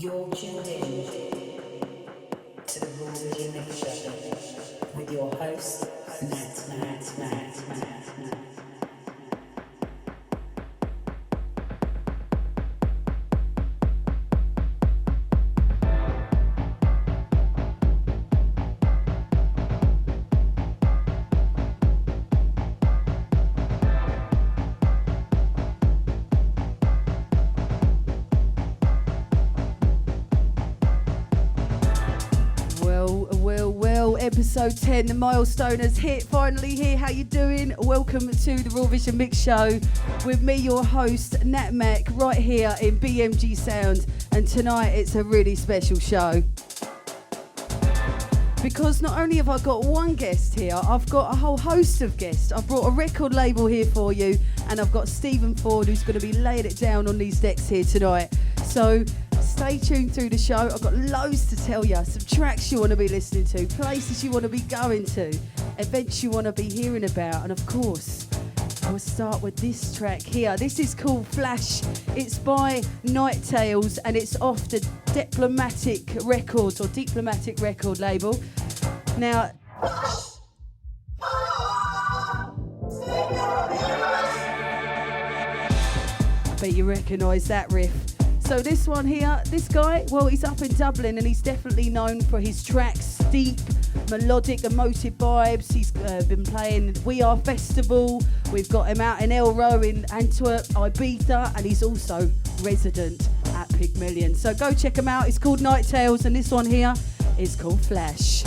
You're tuned in to the Raw Vision Mix Show with your host, NATMAC. Episode 10, the milestone has hit, finally here. How you doing? Welcome to the Raw Vision Mix Show with me, your host, NATMAC, right here in BMG Sound. And tonight it's a really special show. Because not only have I got one guest here, I've got a whole host of guests. I've brought a record label here for you, and I've got Steven Forde who's going to be laying it down on these decks here tonight. So stay tuned through the show. I've got loads to tell you. Some tracks you want to be listening to, places you want to be going to, events you want to be hearing about. And of course, we'll start with this track here. This is called Flash. It's by Nitetales and it's off the Deeplomatic Records or Deeplomatic record label. Now, I bet you recognise that riff. So this one here, this guy, well, he's up in Dublin and he's definitely known for his tracks, deep, melodic, emotive vibes. He's been playing We Are Festival. We've got him out in Elro in Antwerp, Ibiza, and he's also resident at Pygmalion. So go check him out. It's called Nitetales and this one here is called Flash.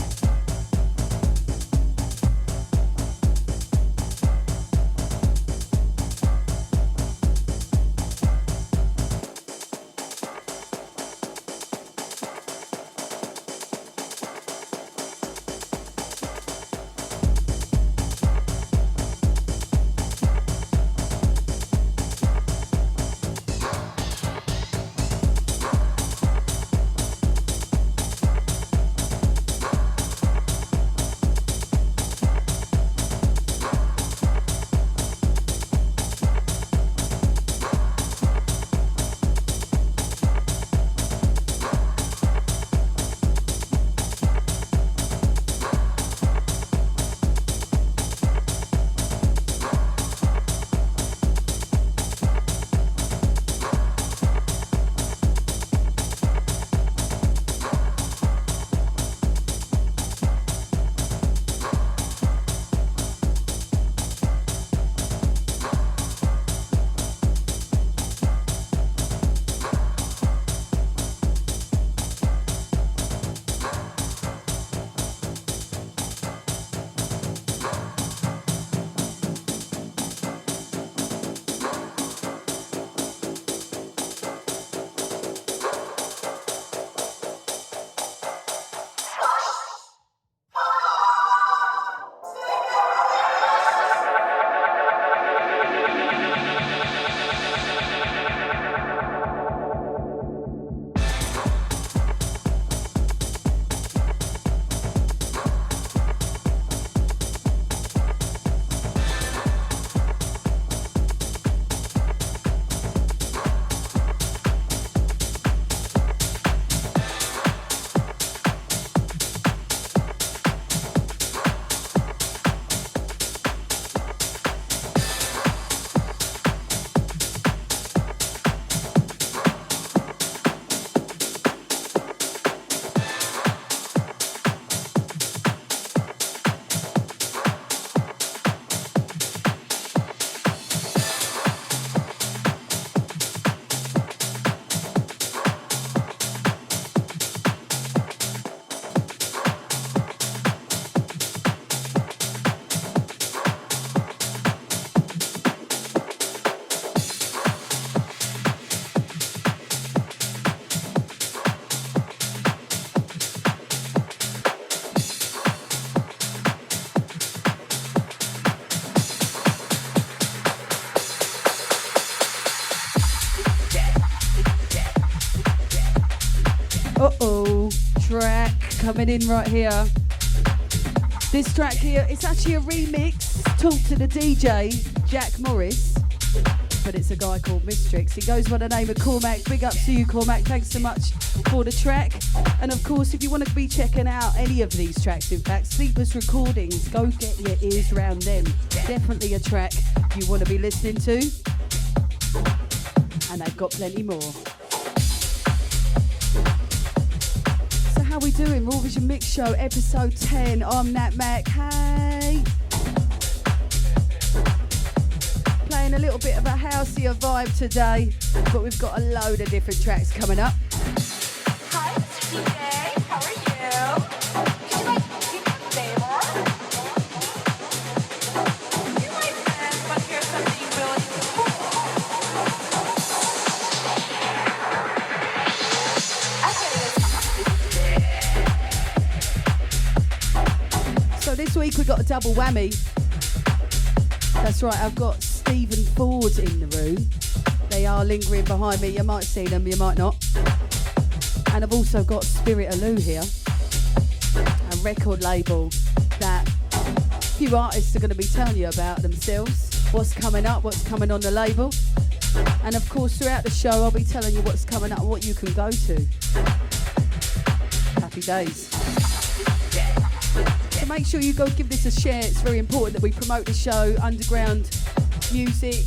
Track coming in right here. This track here, it's actually a remix. Talk to the DJ, Jack Morris. but it's a guy called Mistrix. He goes by the name of Cormac. Big ups to you, Cormac. Thanks so much for the track. And of course, if you want to be checking out any of these tracks, in fact, Sleepless recordings, go get your ears round them. Definitely a track you want to be listening to. And they've got plenty more. So how we doing? Raw Vision Mix Show, episode 10. I'm NATMAC. Hey! Playing a little bit of a houseier vibe today, but we've got a load of different tracks coming up. Hi, DJ. How are you? Could you like do me a favor? You my friends want to hear something really cool. So this week we got a double whammy. That's right, I've got Steven Forde in the room. They are lingering behind me. You might see them, you might not. And I've also got Spirit Aloo here, a record label that a few artists are going to be telling you about themselves, what's coming up, what's coming on the label. And of course, throughout the show, I'll be telling you what's coming up and what you can go to. Happy days. So make sure you go give this a share. It's very important that we promote the show, underground music,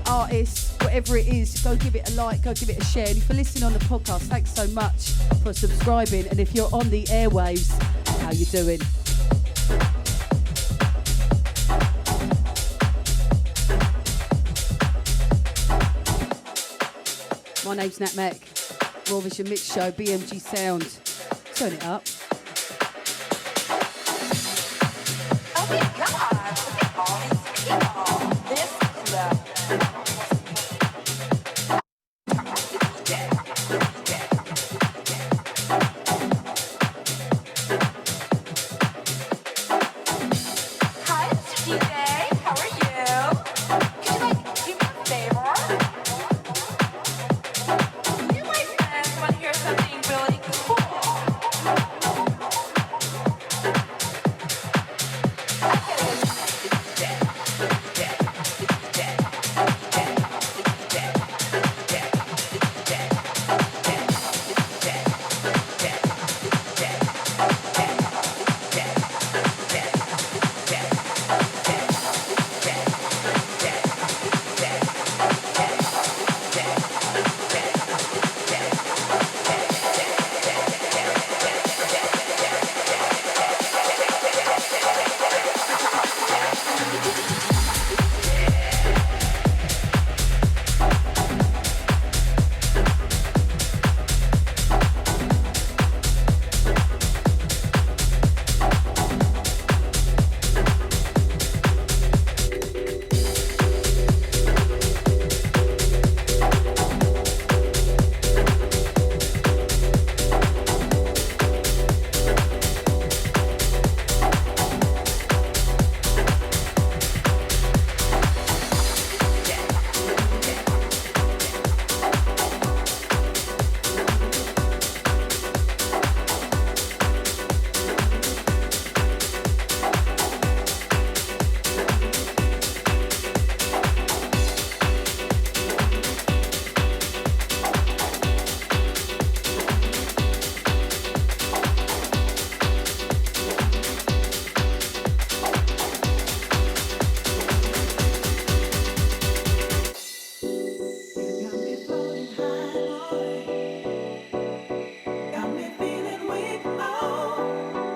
artists, whatever it is. Go give it a like, go give it a share. And if you're listening on the podcast, thanks so much for subscribing. And if you're on the airwaves, how you doing? My name's NATMAC. Raw Vision Mix Show, BMG Sound. Turn it up. Oh my God! Look at all these people. This club. Hi, DJ. How are you? Could you like do me a favor? You my friends want to hear something really cool.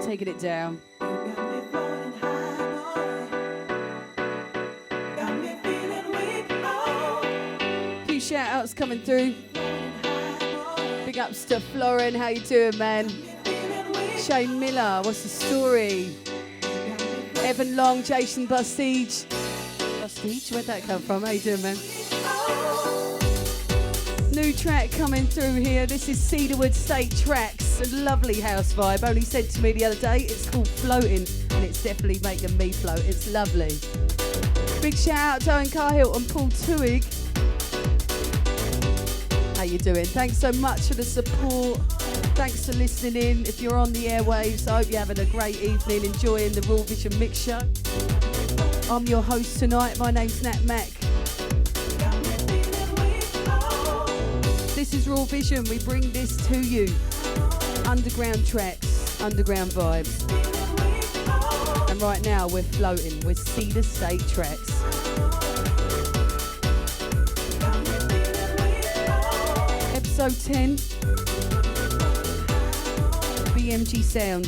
Taking it down. Few shout outs coming through. Big ups to Florin, how you doing, man? Shane Miller, what's the story? Evan Long, Jason Bustige. Bustige, where'd that come from? How you doing, man? New track coming through here. This is Cedarewood State Trax. A lovely house vibe. Only said to me the other day, it's called Floating, and it's definitely making me float. It's lovely. Big shout out to Owen Carhill and Paul Tuig. How you doing? Thanks so much for the support. Thanks for listening in. If you're on the airwaves, I hope you're having a great evening, enjoying the Raw Vision Mix Show. I'm your host tonight. My name's NATMAC. This is Raw Vision. We bring this to you. Underground tracks, underground vibes. And right now we're floating with Cedar State Trax. Episode 10. BMG Sound.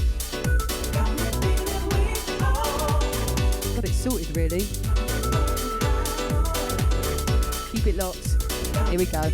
Got it sorted really. Keep it locked. Here we go.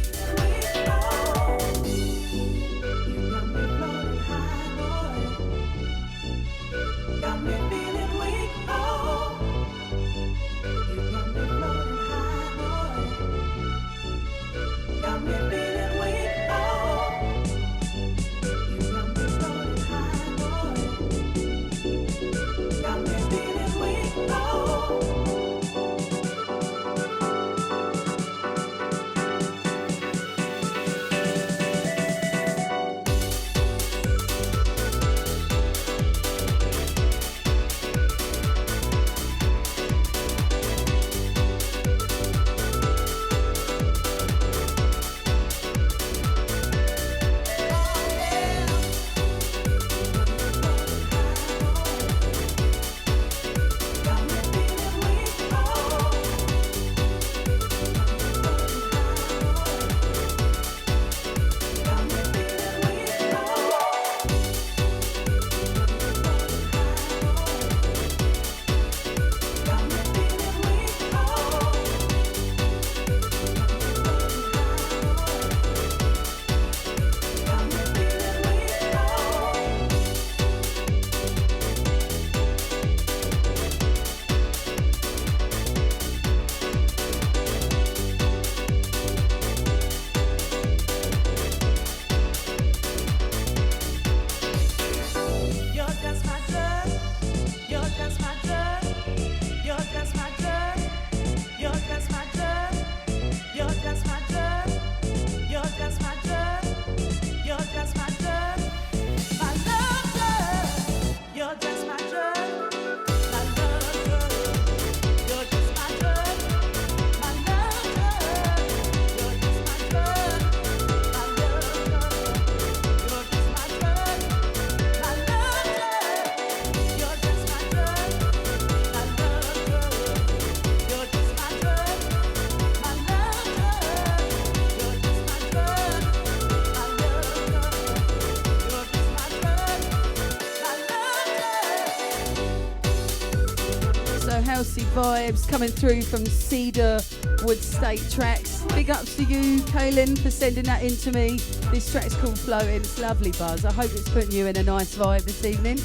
Housey vibes coming through from Cedarewood State Trax. Big ups to you, Kaylin, for sending that in to me. This track's called Floating. It's lovely, Buzz. I hope it's putting you in a nice vibe this evening.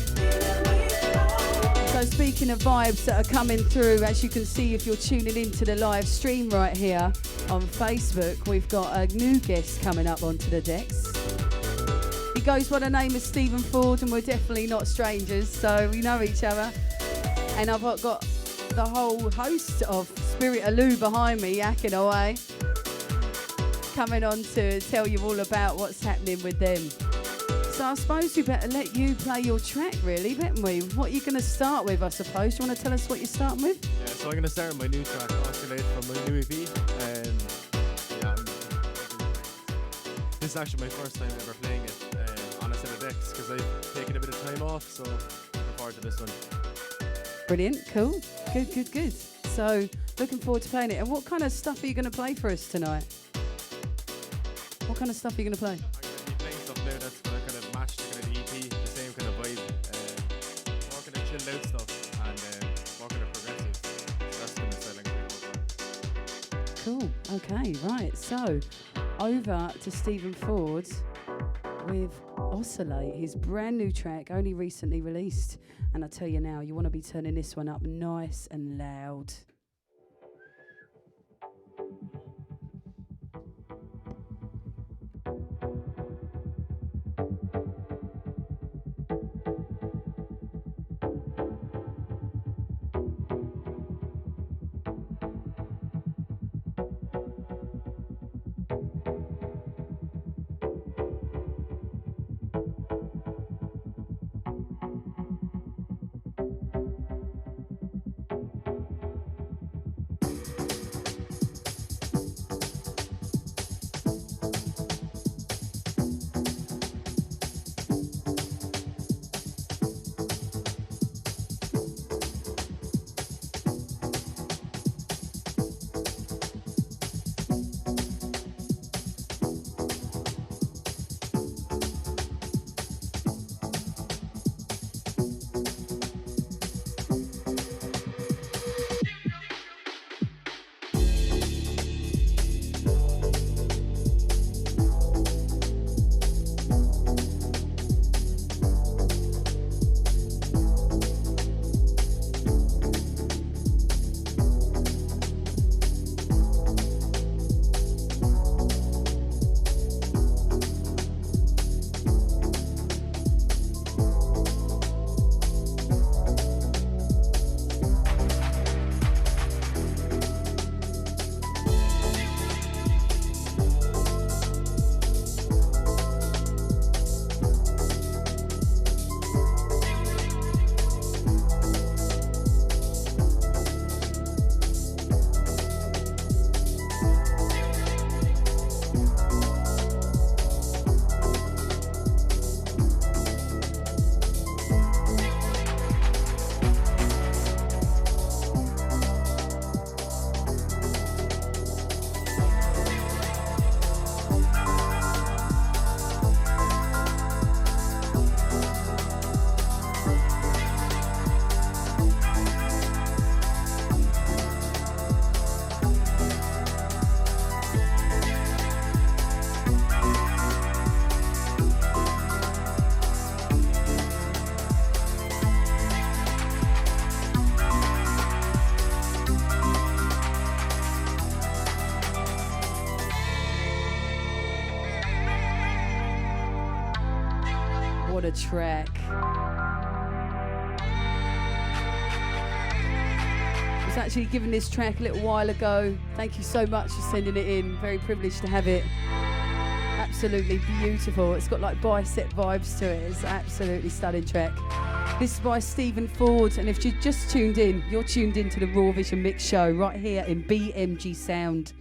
So speaking of vibes that are coming through, as you can see if you're tuning into the live stream right here on Facebook, we've got a new guest coming up onto the decks. He goes by the name of Steven Forde, and we're definitely not strangers, so we know each other. And I've got the whole host of Spirit Aloo behind me yakking away, coming on to tell you all about what's happening with them. So I suppose we better let you play your track, really, better we? What are you going to start with, I suppose? Do you want to tell us what you're starting with? Yeah, so I'm going to start with my new track, Osculate, from my new EP. Yeah, this is actually my first time ever playing it on a set of decks, because I've taken a bit of time off, so looking forward to this one. Brilliant, cool, good. So, looking forward to playing it. And what kind of stuff are you going to play for us tonight? What kind of stuff are you going to play? I'm going to be playing stuff now that's going to kind of match the kind of EP, the same kind of vibe. More kind of chilled out stuff and more kind of progressive. So that's going to sound like Cool, okay, right. So, over to Steven Forde with Osculate, his brand new track, only recently released. And I tell you now, you want to be turning this one up nice and loud. track. I was actually given this track a little while ago. Thank you so much for sending it in. Very privileged to have it. Absolutely beautiful. It's got like bicep vibes to it. It's an absolutely stunning track. This is by Steven Forde, and if you just tuned in, you're tuned in to the Raw Vision Mix Show right here in BMG Sound.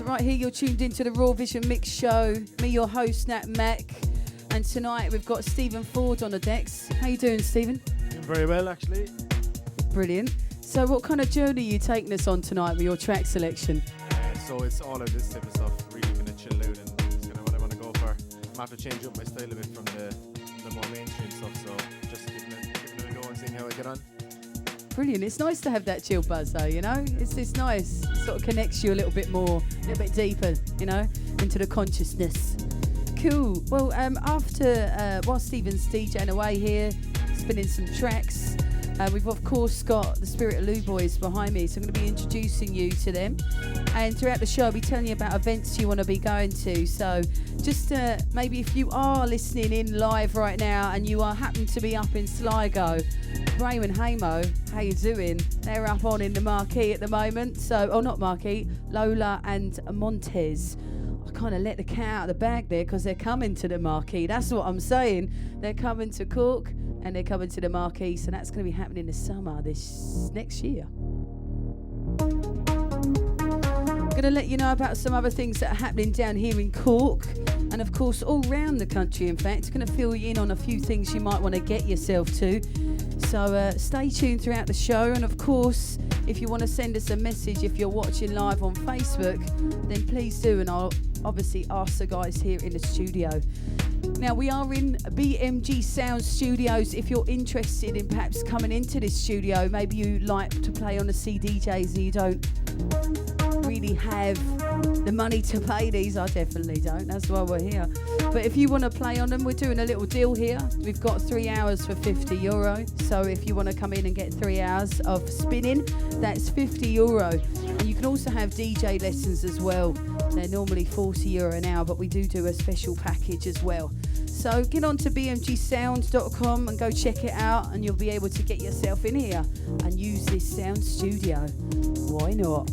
Right here, you're tuned into the Raw Vision Mix Show. Me, your host, NATMAC, and tonight we've got Steven Forde on the decks. How you doing, Steven? Doing very well, actually. Brilliant. So, what kind of journey are you taking us on tonight with your track selection? So it's all of this type of stuff, really kind of chill out, and it's kind of what I want to go for. I'm have to change up my style a bit from the more mainstream stuff, so just giving it a go and seeing how I get on. Brilliant. It's nice to have that chill buzz though, you know? It's nice. It sort of connects you a little bit more, a little bit deeper, you know, into the consciousness. Cool. Well, after, while Steven's DJing away here, spinning some tracks, we've of course got the Spirit of Lou boys behind me, so I'm going to be introducing you to them. And throughout the show, I'll be telling you about events you want to be going to. So just maybe if you are listening in live right now and you are happen to be up in Sligo, Graham and Hamo, how you doing? They're up on in the marquee at the moment. So, oh, not marquee, Lola and Montez. I kind of let the cat out of the bag there because they're coming to the marquee. That's what I'm saying. They're coming to Cork and they're coming to the marquee. So that's going to be happening this summer, this next year. I'm going to let you know about some other things that are happening down here in Cork and of course all around the country. In fact, going to fill you in on a few things you might want to get yourself to. So stay tuned throughout the show, and of course if you want to send us a message if you're watching live on Facebook, then please do, and I'll obviously ask the guys here in the studio. Now we are in BMG Sound Studios. If you're interested in perhaps coming into this studio, maybe you like to play on the CDJs and you don't really have the money to pay these. I definitely don't, that's why we're here. But if you want to play on them, we're doing a little deal here. We've got 3 hours for €50. So if you want to come in and get 3 hours of spinning, that's €50. And you can also have DJ lessons as well. They're normally €40 an hour, but we do a special package as well. So get on to bmgsound.com and go check it out, and you'll be able to get yourself in here and use this sound studio. Why not?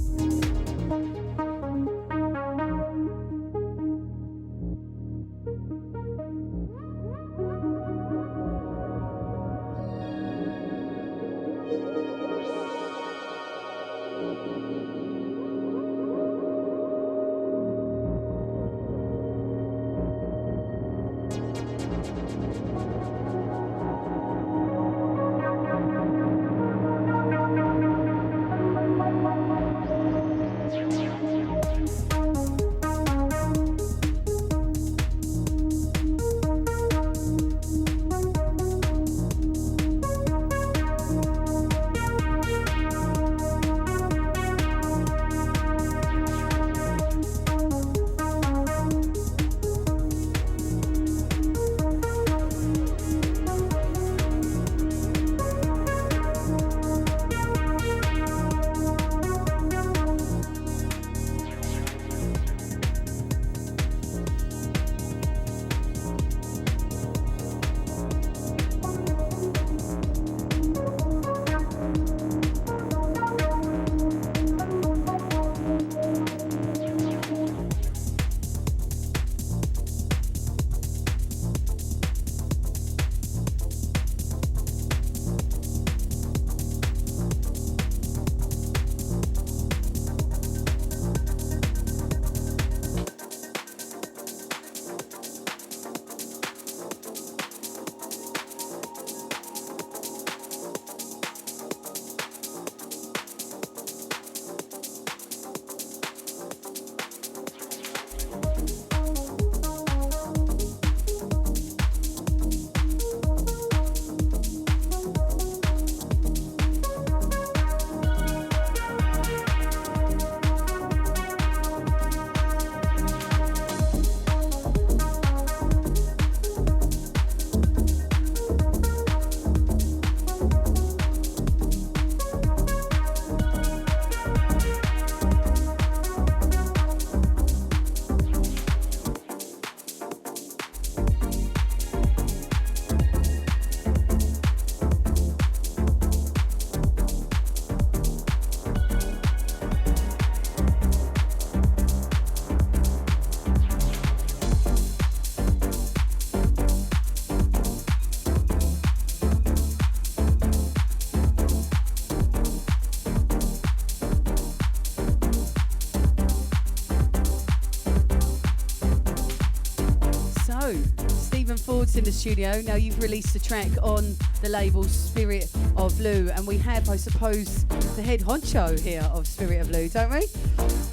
Steven Forde's in the studio. Now you've released a track on the label Spirit of Lou, and we have, I suppose, the head honcho here of Spirit of Lou, don't we?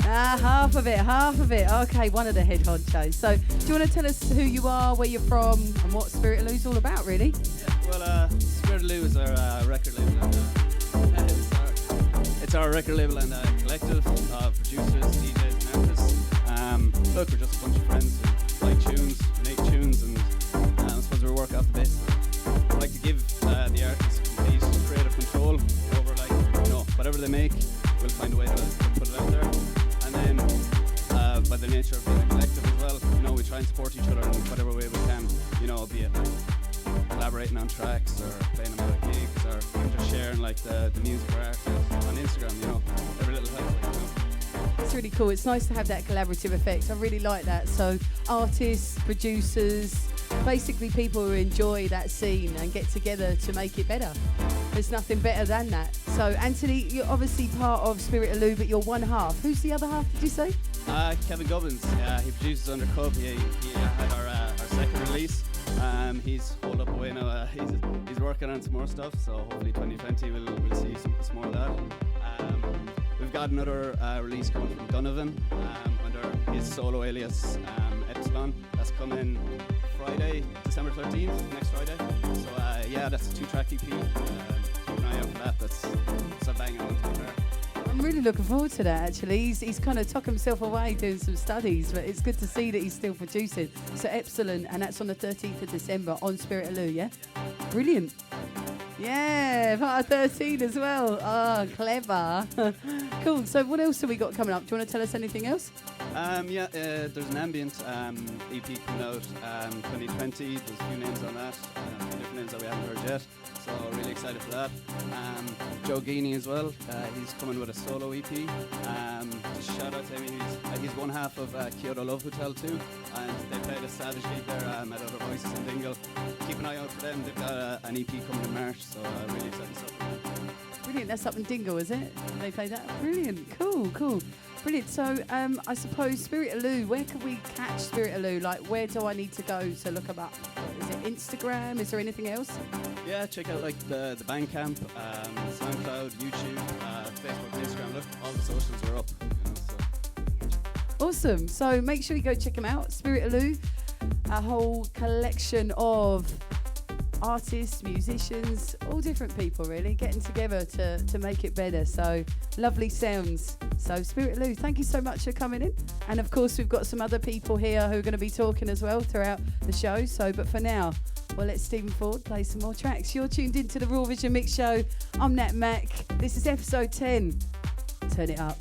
Half of it. Okay, one of the head honchos. So do you want to tell us who you are, where you're from, and what Spirit of Lou's all about, really? Yeah, well, Spirit Lou is our record label. And, it's our record label and collective of producers, DJs, and artists. Look, we're just a bunch of friends who like tunes, make tunes, and I suppose we work off the basis. We like to give the artists complete creative control over, like, whatever they make. We'll find a way to put it out there. And then, by the nature of being a collective as well, we try and support each other in whatever way we can. Be it like collaborating on tracks or playing them at gigs or even just sharing like the music or art on Instagram. Every little help. It's really cool. It's nice to have that collaborative effect. I really like that. So artists, producers, basically people who enjoy that scene and get together to make it better. There's nothing better than that. So Anthony, you're obviously part of Spirit of Lou, but you're one half. Who's the other half, did you say? Kevin Gubbins. He produces under Cub. He had our second release. He's holed up away now. He's working on some more stuff, so hopefully 2020 we'll see some more of that. We've got another release coming from Donovan under his solo alias Epsilon. That's coming Friday, December 13th, next Friday. So that's a 2-track EP. Keep an eye out for that. That's a banger one to be fair. I'm really looking forward to that, actually. He's kind of tucked himself away doing some studies, but it's good to see that he's still producing. So Epsilon, and that's on the 13th of December on Spirit of Lou, yeah? Brilliant. Yeah, part of 13 as well. Oh, clever. Cool. So what else have we got coming up? Do you want to tell us anything else? There's an ambient EP coming out 2020. There's a few names on that, different names that we haven't heard yet. So really excited for that. Joe Geaney as well. He's coming with a solo EP. Just shout out to him. He's one half of Kyoto Love Hotel too, and they played a Savage gig there at Other Voices in Dingle. Keep an eye out for them. They've got an EP coming in March, so really exciting stuff. Brilliant. That's up in Dingle, is it? They play that. Brilliant. Cool. Brilliant. So I suppose Spirit of Lou. Where can we catch Spirit of Lou? Like, where do I need to go to look them up? Is it Instagram? Is there anything else? Yeah, check out like the Bandcamp, SoundCloud, YouTube, Facebook, Instagram. Look, all the socials are up. Awesome. So make sure you go check them out. Spirit of Lou, a whole collection of artists, musicians, all different people really getting together to make it better. So lovely sounds. So Spirit of Lou, thank you so much for coming in. And of course we've got some other people here who are going to be talking as well throughout the show. So but for now, we'll let Steven Forde play some more tracks. You're tuned into the Raw Vision Mix Show. I'm NATMAC. This is episode 10. Turn it up.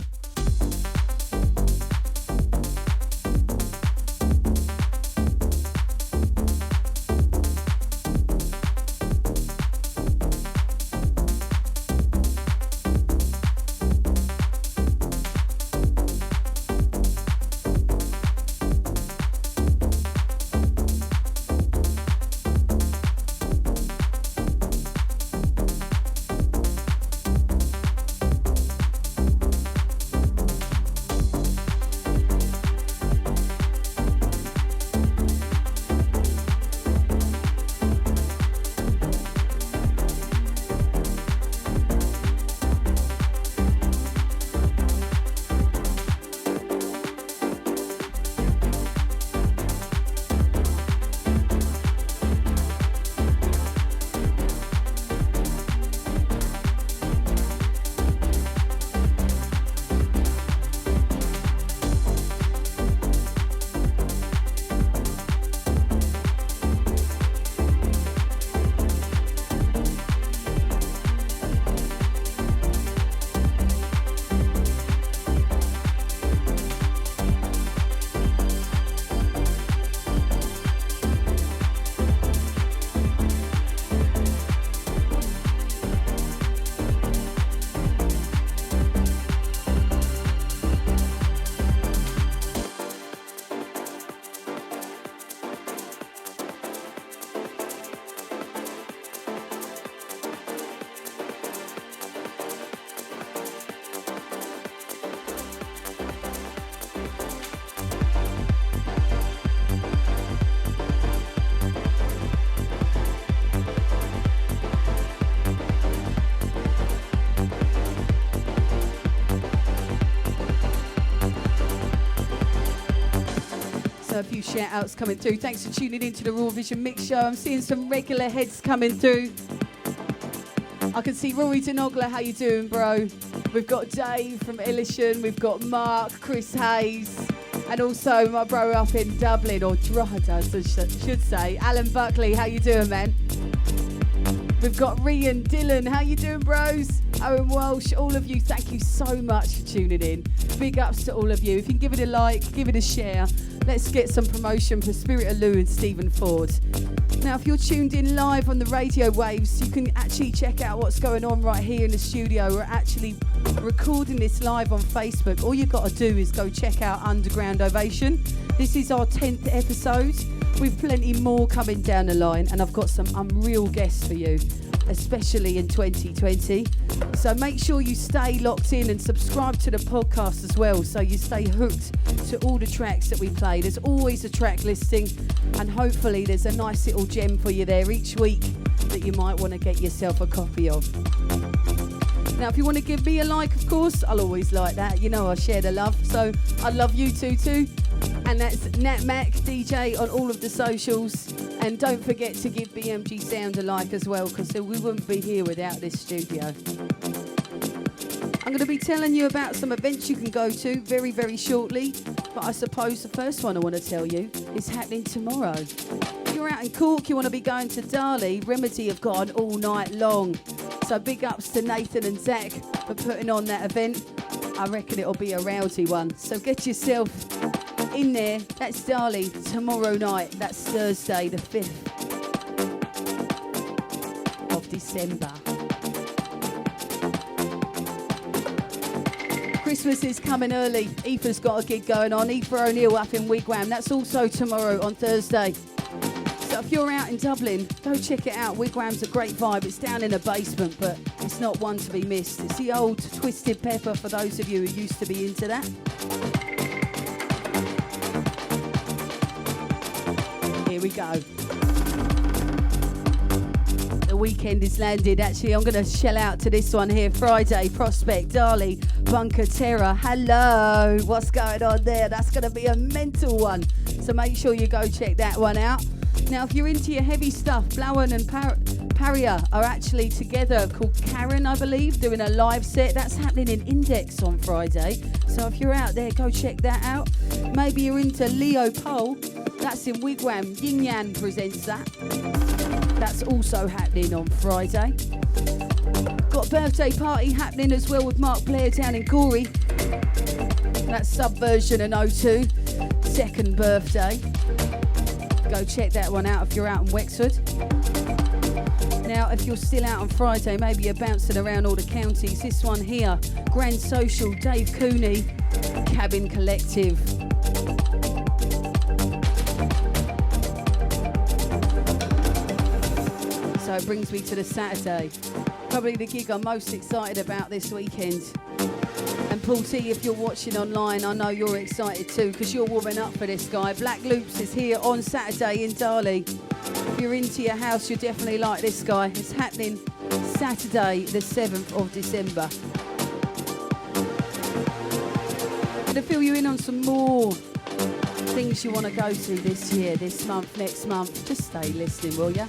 A few shout outs coming through. Thanks for tuning in to the Raw Vision Mix Show. I'm seeing some regular heads coming through. I can see Rory Denogler, how you doing, bro? We've got Dave from Illishan, we've got Mark, Chris Hayes, and also my bro up in Dublin, or Drogheda, I should say. Alan Buckley, how you doing, man? We've got Rian, Dylan, how you doing, bros? Owen Walsh, all of you, thank you so much for tuning in. Big ups to all of you. If you can give it a like, give it a share. Let's get some promotion for Spirit of Lou and Steven Forde. Now, if you're tuned in live on the radio waves, you can actually check out what's going on right here in the studio. We're actually recording this live on Facebook. All you've got to do is go check out Underground Ovation. This is our 10th episode. We've plenty more coming down the line, and I've got some unreal guests for you, especially in 2020. So make sure you stay locked in and subscribe to the podcast as well, so you stay hooked to all the tracks that we play. There's always a track listing, and hopefully there's a nice little gem for you there each week that you might want to get yourself a copy of. Now, if you want to give me a like, of course, I'll always like that. You know I share the love, so I love you too. And that's NATMAC DJ on all of the socials. And don't forget to give BMG Sound a like as well, because we wouldn't be here without this studio. I'm going to be telling you about some events you can go to very, very shortly. But I suppose the first one I want to tell you is happening tomorrow. If you're out in Cork, you want to be going to Darley, Remedy have gone all night long. So big ups to Nathan and Zach for putting on that event. I reckon it'll be a rowdy one. So get yourself in there. That's Darley tomorrow night. That's Thursday the 5th of December. Christmas is coming early. Aoife's got a gig going on. Aoife O'Neill up in Wigwam. That's also tomorrow on Thursday. So if you're out in Dublin, go check it out. Wigwam's a great vibe. It's down in a basement, but it's not one to be missed. It's the old Twisted Pepper for those of you who used to be into that. Here we go. The weekend is landed. Actually, I'm going to shell out to this one here. Friday, Prospect, Darley, Bunker Terror. Hello. What's going on there? That's going to be a mental one. So make sure you go check that one out. Now, if you're into your heavy stuff, Blauen and Paria are actually together, called Karen, I believe, doing a live set. That's happening in Index on Friday. So if you're out there, go check that out. Maybe you're into Leo Pole. That's in Wigwam. Yin Yang presents that. That's also happening on Friday. Got a birthday party happening as well with Mark Blair down in Gorey. That's Subversion and O2. Second birthday. Go check that one out if you're out in Wexford. Now, if you're still out on Friday, maybe you're bouncing around all the counties. This one here, Grand Social, Dave Cooney, Cabin Collective. So it brings me to the Saturday. Probably the gig I'm most excited about this weekend. And Paul T, if you're watching online, I know you're excited too, because you're warming up for this guy. Black Loops is here on Saturday in Darley. If you're into your house, you'll definitely like this guy. It's happening Saturday, the 7th of December. I'm going to fill you in on some more things you want to go to this year, this month, next month. Just stay listening, will ya?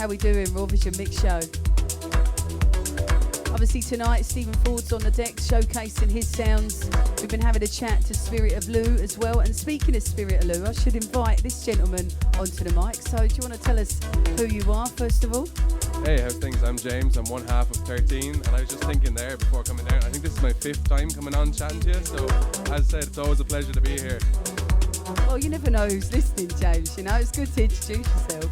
How we doing? Raw Vision Mix Show. Obviously tonight, Steven Forde's on the deck showcasing his sounds. We've been having a chat to Spirit of Lou as well. And speaking of Spirit of Lou, I should invite this gentleman onto the mic. So do you want to tell us who you are, first of all? Hey, how's things? I'm James. I'm one half of 13, and I was just thinking there before coming down, I think this is my 5th time coming on chatting to you, so as I said, it's always a pleasure to be here. Well, you never know who's listening, James, you know, it's good to introduce yourself.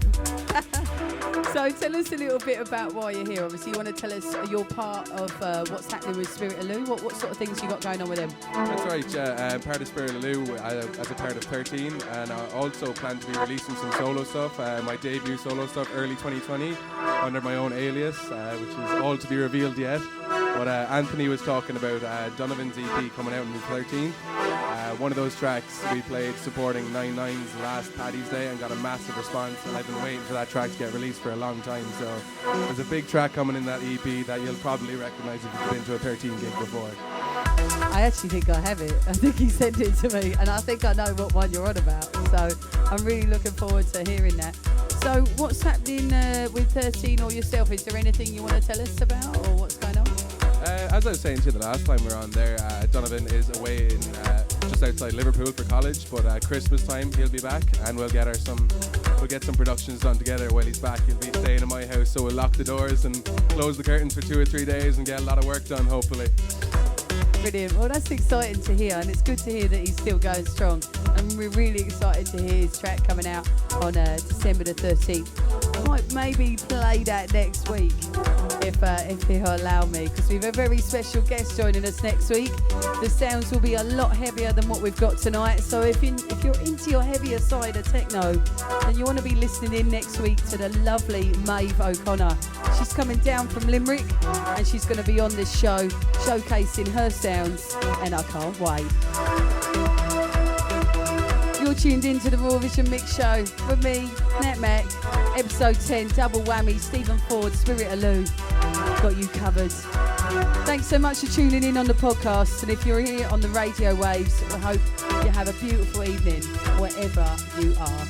So tell us a little bit about why you're here. Obviously, you want to tell us you're part of what's happening with Spirit of Lou. What sort of things you got going on with them? That's right, yeah, I'm part of Spirit of Lou as a part of 13, and I also plan to be releasing some solo stuff, my debut solo stuff early 2020 under my own alias, which is all to be revealed yet. But Anthony was talking about Donovan's EP coming out on the 13th. One of those tracks we played supporting 99's last Paddy's Day and got a massive response, and I've been waiting for that track to get released for a long time, so there's a big track coming in that EP that you'll probably recognise if you've been to a 13 gig before. I actually think I have it. I think he sent it to me, and I think I know what one you're on about, so I'm really looking forward to hearing that. So what's happening with 13 or yourself? Is there anything you want to tell us about, or what's going on? As I was saying to you the last time we were on there, Donovan is away in just outside Liverpool for college, but Christmas time he'll be back, and we'll get some productions done together while he's back. He'll be staying in my house, so we'll lock the doors and close the curtains for 2 or 3 days and get a lot of work done, hopefully. Brilliant. Well, that's exciting to hear, and it's good to hear that he's still going strong. And we're really excited to hear his track coming out on December the 13th. I might maybe play that next week if he'll allow me, because we have a very special guest joining us next week. The sounds will be a lot heavier than what we've got tonight. So if you're into your heavier side of techno, then you want to be listening in next week to the lovely Maeve O'Connor. She's coming down from Limerick, and she's going to be on this show showcasing her sounds, and I can't wait. You're tuned into the Raw Vision Mix Show with me, NATMAC, episode 10, double whammy, Steven Forde, Spirit of Lou. Got you covered. Thanks so much for tuning in on the podcast, and if you're here on the radio waves, I hope you have a beautiful evening wherever you are.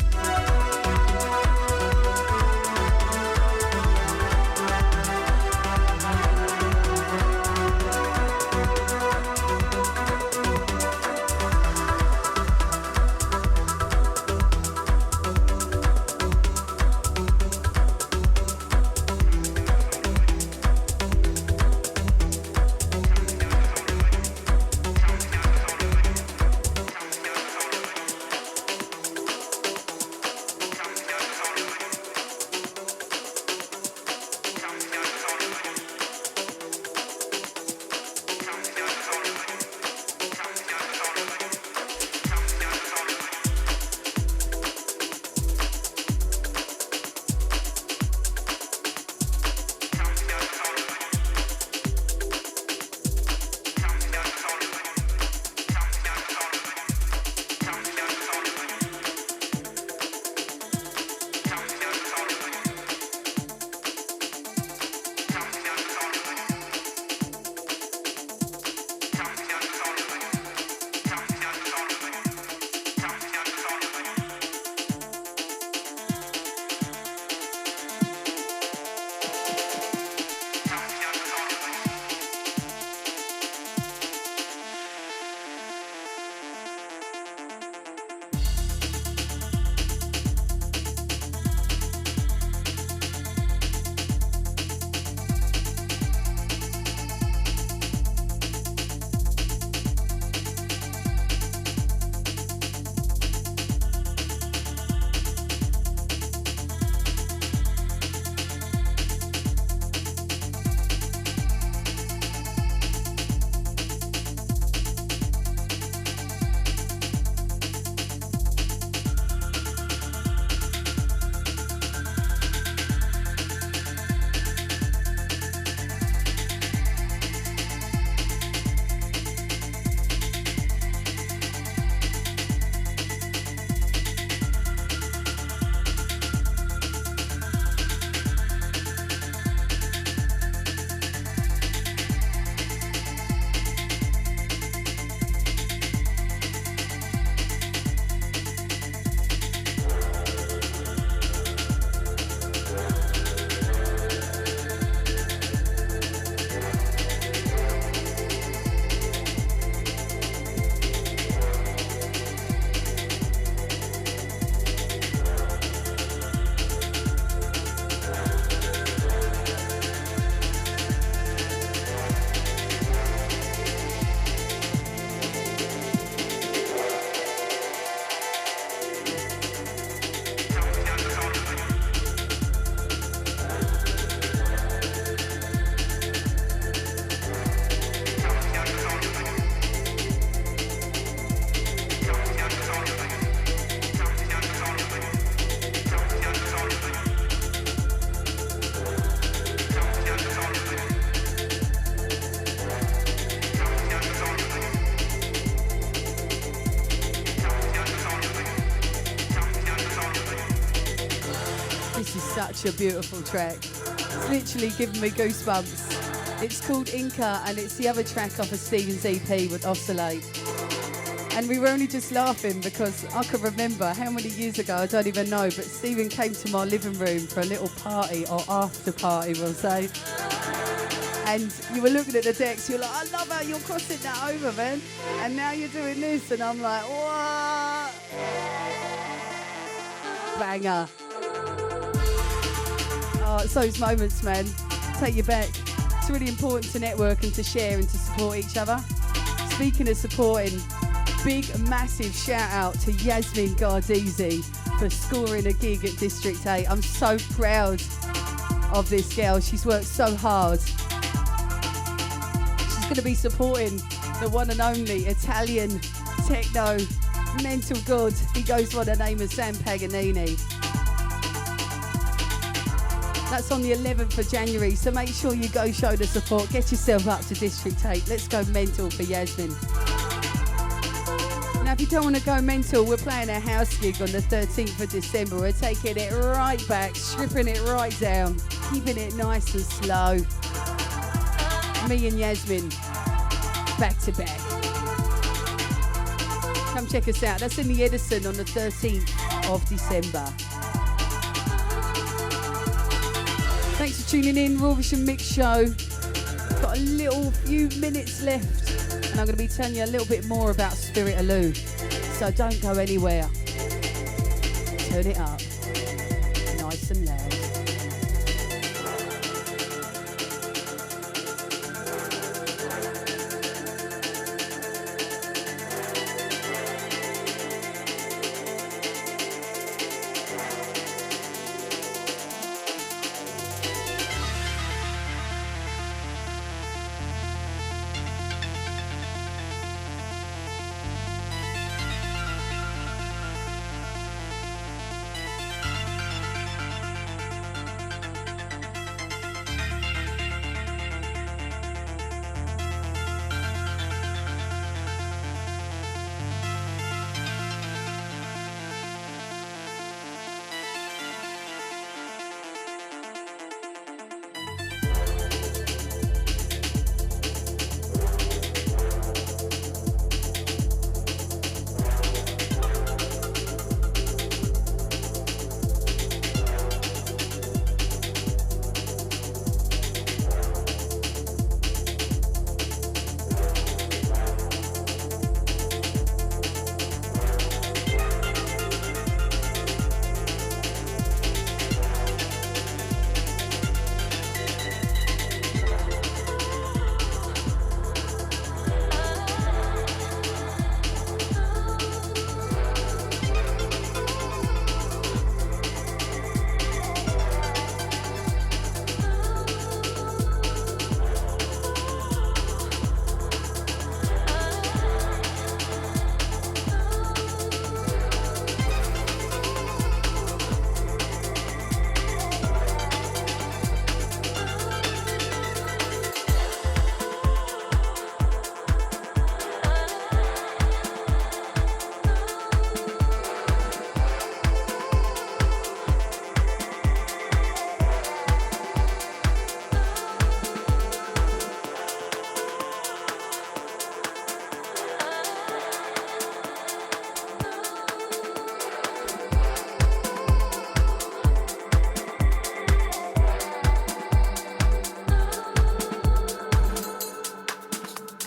such a beautiful track. It's literally giving me goosebumps. It's called Inca, and it's the other track off of Steven's EP with Osculate. And we were only just laughing because I can remember how many years ago, I don't even know, but Steven came to my living room for a little party, or after party, we'll say. And you were looking at the decks, you're like, I love how you're crossing that over, man. And now you're doing this, and I'm like, what? Banger. Oh, it's those moments, man. Take you back. It's really important to network and to share and to support each other. Speaking of supporting, big, massive shout out to Yasmin Gardizi for scoring a gig at District 8. I'm so proud of this girl. She's worked so hard. She's going to be supporting the one and only Italian techno mental god. He goes by the name of Sam Paganini. That's on the 11th of January, so make sure you go show the support. Get yourself up to District 8. Let's go mental for Yasmin. Now, if you don't want to go mental, we're playing a house gig on the 13th of December. We're taking it right back, stripping it right down, keeping it nice and slow. Me and Yasmin, back to back. Come check us out. That's in the Edison on the 13th of December. Thanks for tuning in, Raw Vision Mix Show. Got a little few minutes left, and I'm going to be telling you a little bit more about Spirit of Lou. So don't go anywhere. Turn it up, nice and loud.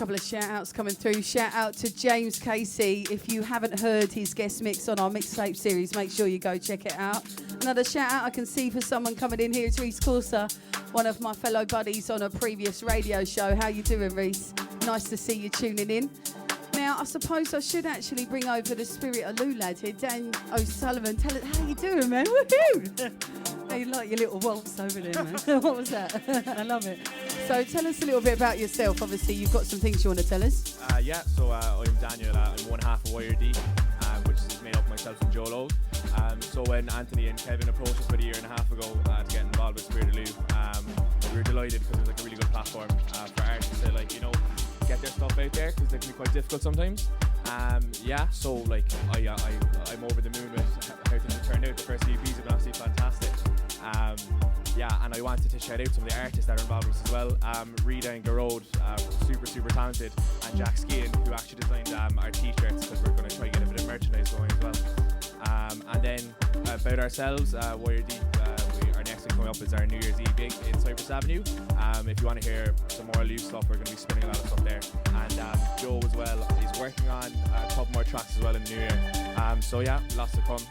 Couple of shout outs coming through. Shout out to James Casey. If you haven't heard his guest mix on our mixtape series, make sure you go check it out. Another shout out I can see for someone coming in here is Reese Corsa, one of my fellow buddies on a previous radio show. How you doing, Reese? Nice to see you tuning in. Now, I suppose I should actually bring over the Spirit of Lou lad here, Dan O'Sullivan. Tell us how you doing, man. Woohoo! Hey, you like your little waltz over there, man. What was that? I love it. So tell us a little bit about yourself. Obviously, you've got some things you want to tell us. I'm Daniel. I'm one half of YRD, which is made up of myself and Joe Lowe. So when Anthony and Kevin approached us about a year and a half ago to get involved with Spirit of Lou, we were delighted because it was like a really good platform for artists to get their stuff out there, because they can be quite difficult sometimes. So I'm over the moon with how things have turned out. The first EPs have been absolutely fantastic. Yeah, and I wanted to shout out some of the artists that are involved with this as well. Rita and Garode, super talented, and Jack Skean, who actually designed our t-shirts, because we're going to try to get a bit of merchandise going as well. And then about ourselves, Warrior Deep, our next thing coming up is our New Year's Eve gig in Cypress Avenue. If you want to hear some more loose stuff, we're going to be spinning a lot of stuff there. And Joe as well is working on a couple more tracks as well in the new year. So yeah, lots to come.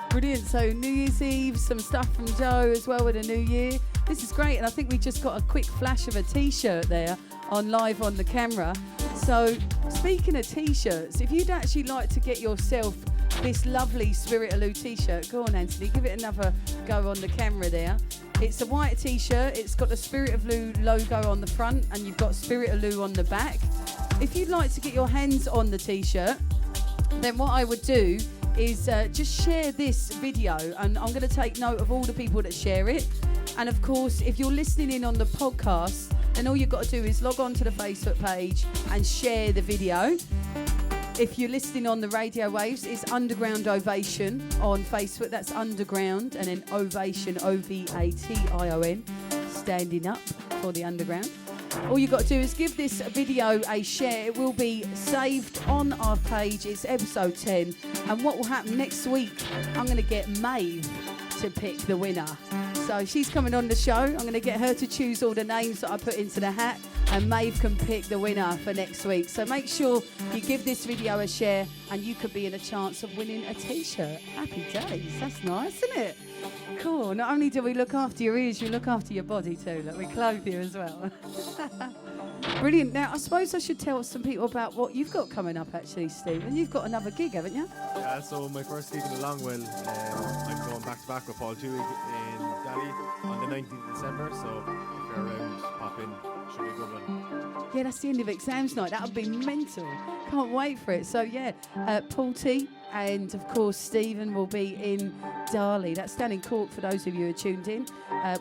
Brilliant. So New Year's Eve, some stuff from Joe as well with the new year. This is great, and I think we just got a quick flash of a t-shirt there on live on the camera. So speaking of t-shirts, if you'd actually like to get yourself this lovely Spirit of Lou t-shirt, go on Anthony, give it another go on the camera there. It's a white t-shirt, it's got the Spirit of Lou logo on the front, and you've got Spirit of Lou on the back. If you'd like to get your hands on the t-shirt, then what I would do is just share this video, and I'm going to take note of all the people that share it. And of course, if you're listening in on the podcast, then all you've got to do is log on to the Facebook page and share the video. If you're listening on the radio waves, it's Underground Ovation on Facebook. That's Underground, and then Ovation, Ovation, standing up for the Underground. All you've got to do is give this video a share. It will be saved on our page. It's episode 10. And what will happen next week, I'm going to get Maeve to pick the winner. So she's coming on the show. I'm going to get her to choose all the names that I put into the hat, and Maeve can pick the winner for next week. So make sure you give this video a share, and you could be in a chance of winning a t-shirt. Happy days. That's nice, isn't it? Cool. Not only do we look after your ears, you look after your body too. Look, we clothe you as well. Brilliant. Now, I suppose I should tell some people about what you've got coming up, actually, Stephen. You've got another gig, haven't you? Yeah, so my first gig in a long while, I'm going back to back with Paul Tewig in Dally on the 19th of December, so if you're around, pop in. Should be a good one. Yeah, that's the end of exams night. That would be mental. Can't wait for it. So, yeah, Paul T and, of course, Stephen will be in Darley. That's down in Cork, for those of you who are tuned in.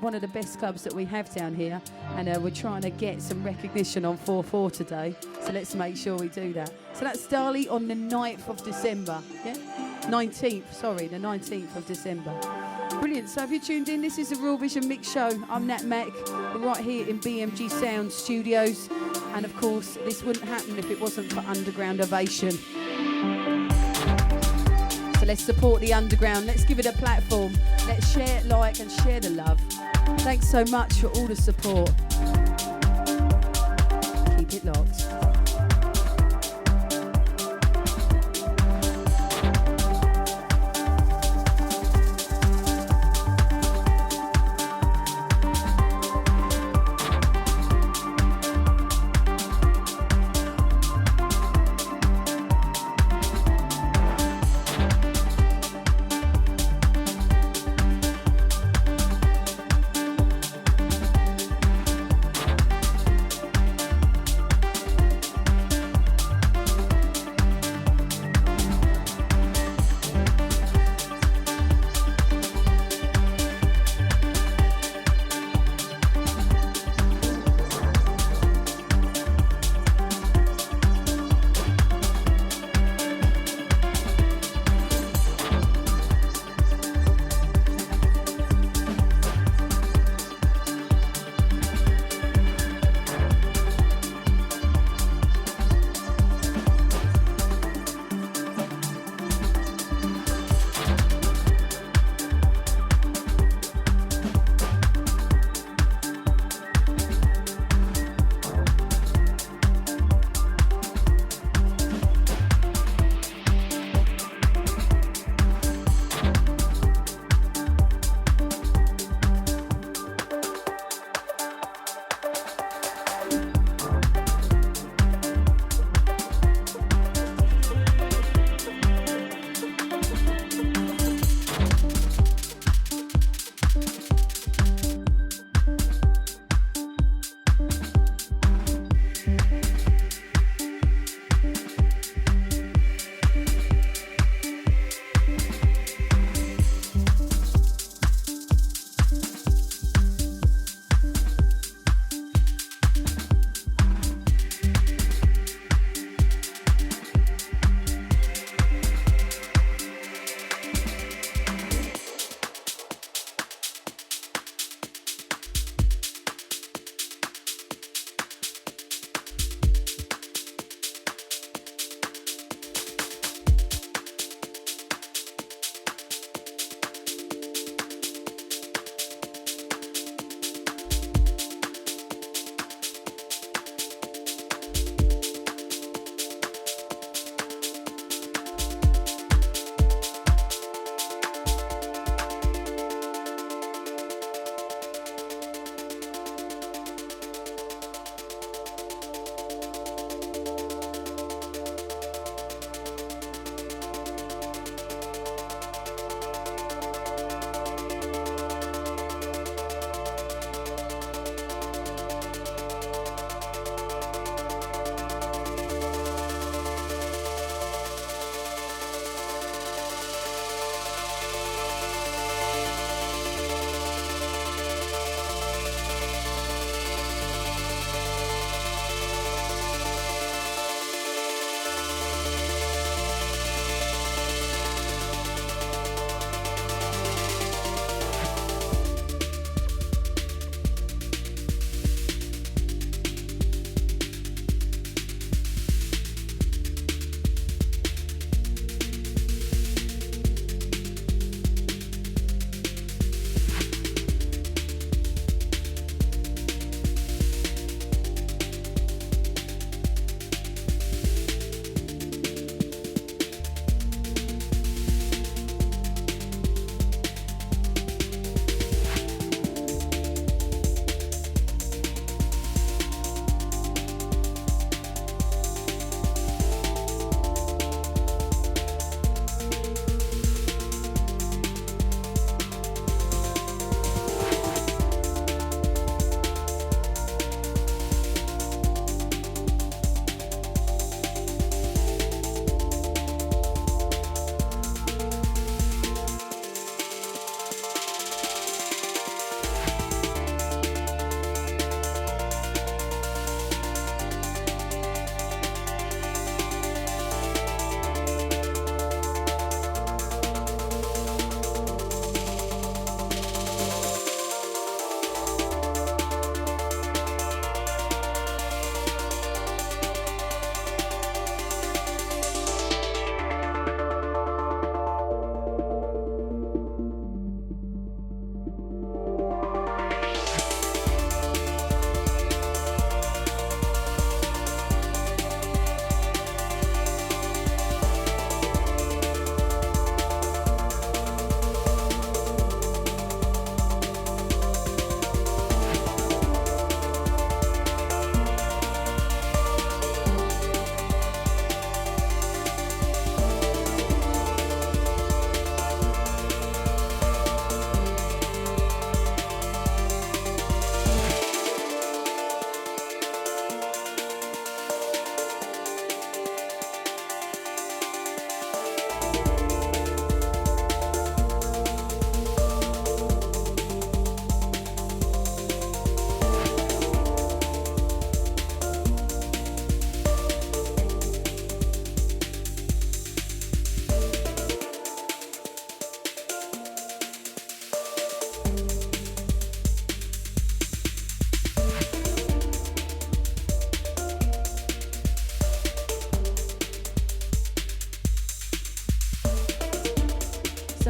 One of the best clubs that we have down here. And we're trying to get some recognition on 4/4 today. So let's make sure we do that. So that's Darley on the 9th of December. Yeah? 19th, sorry, the 19th of December. Brilliant. So if you're tuned in, this is the Real Vision Mix Show. I'm NATMAC. We're right here in BMG Sound Studios. And of course, this wouldn't happen if it wasn't for Underground Ovation. So let's support the Underground. Let's give it a platform. Let's share, like, and share the love. Thanks so much for all the support. Keep it locked.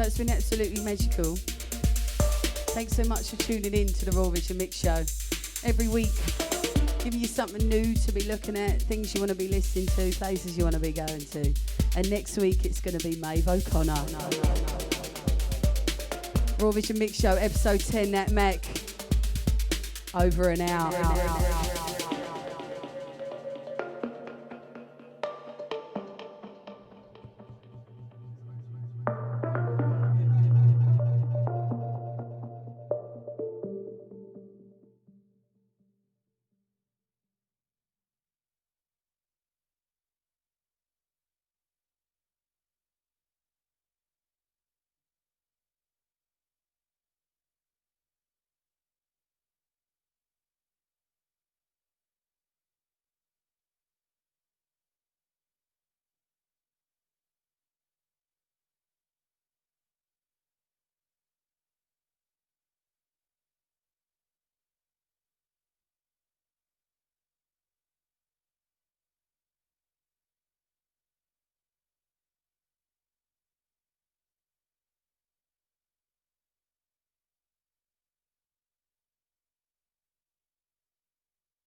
it's been absolutely magical. Thanks so much for tuning in to the Raw Vision Mix Show. Every week, giving you something new to be looking at, things you want to be listening to, places you want to be going to. And next week, it's going to be Maeve O'Connor. Raw Vision Mix Show, episode 10, NATMAC. Over and out.